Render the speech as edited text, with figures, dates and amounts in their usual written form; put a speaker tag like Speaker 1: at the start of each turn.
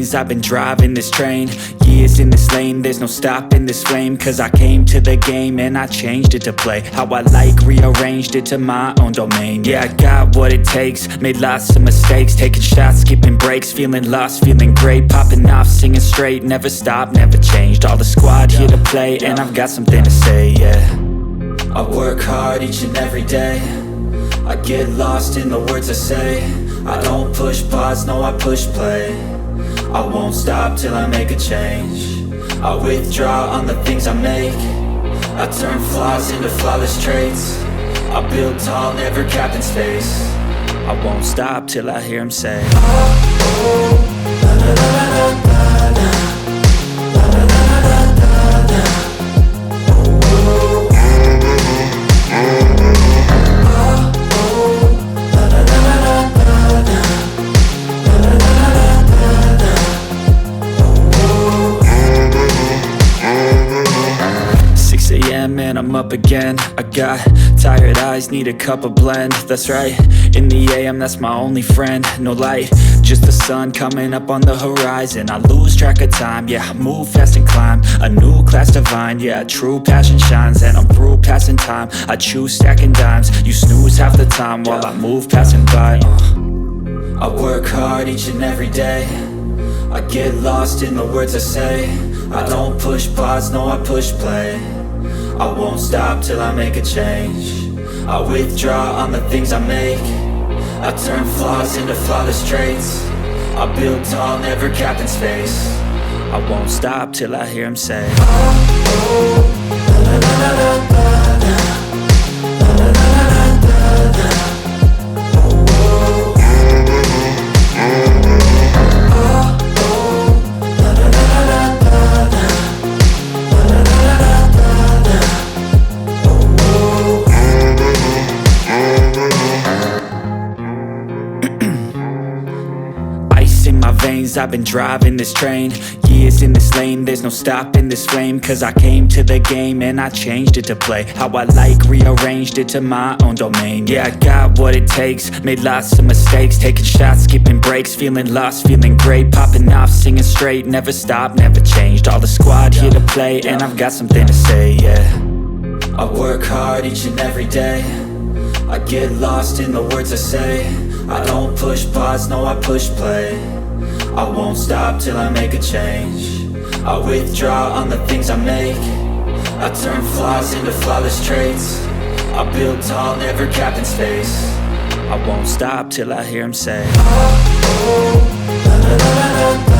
Speaker 1: veins, I've been driving this train. Years in this lane, there's no stopping this flame. Cause I came to the game and I changed it to play how I like, rearranged it to my own domain. Yeah, I got what it takes, made lots of mistakes, taking shots, skipping breaks, feeling lost, feeling great, popping off, singing straight, never stopped, never changed. All the squad here to play, and I've got something to say, yeah. I work hard each and every day, I get lost in the words I say. I don't push pause, no I push play. I won't stop till I make a change. I withdraw on the things I make. I turn flaws into flawless traits. I build tall, never capped in space. I won't stop till I hear him say, oh, oh, la, la, la, la, la, la. And I'm up again. I got tired eyes, need a cup of blend. That's right, in the AM, that's my only friend. No light, just the sun coming up on the horizon. I lose track of time, yeah, I move fast and climb a new class divine, yeah, true passion shines. And I'm through passing time, I choose stacking dimes. You snooze half the time while I move passing by. I work hard each and every day, I get lost in the words I say. I don't push pause, no I push play. I won't stop till I make a change. I withdraw on the things I make. I turn flaws into flawless traits. I build tall, never capped in space. I won't stop till I hear him say, oh, oh, la, la, la, la, la, la, la, la, la, la, la, la. I've been driving this train, years in this lane, there's no stopping this flame. Cause I came to the game and I changed it to play how I like, rearranged it to my own domain. Yeah, I got what it takes, made lots of mistakes, taking shots, skipping breaks, feeling lost, feeling great, popping off, singing straight, never stopped, never changed. All the squad here to play, and I've got something to say, yeah. I work hard each and every day, I get lost in the words I say. I don't push pause, no I push play. I won't stop till I make a change. I withdraw on the things I make. I turn flaws into flawless traits. I build tall, never capped in space. I won't stop till I hear him say, oh, oh, la, la, la, la, la.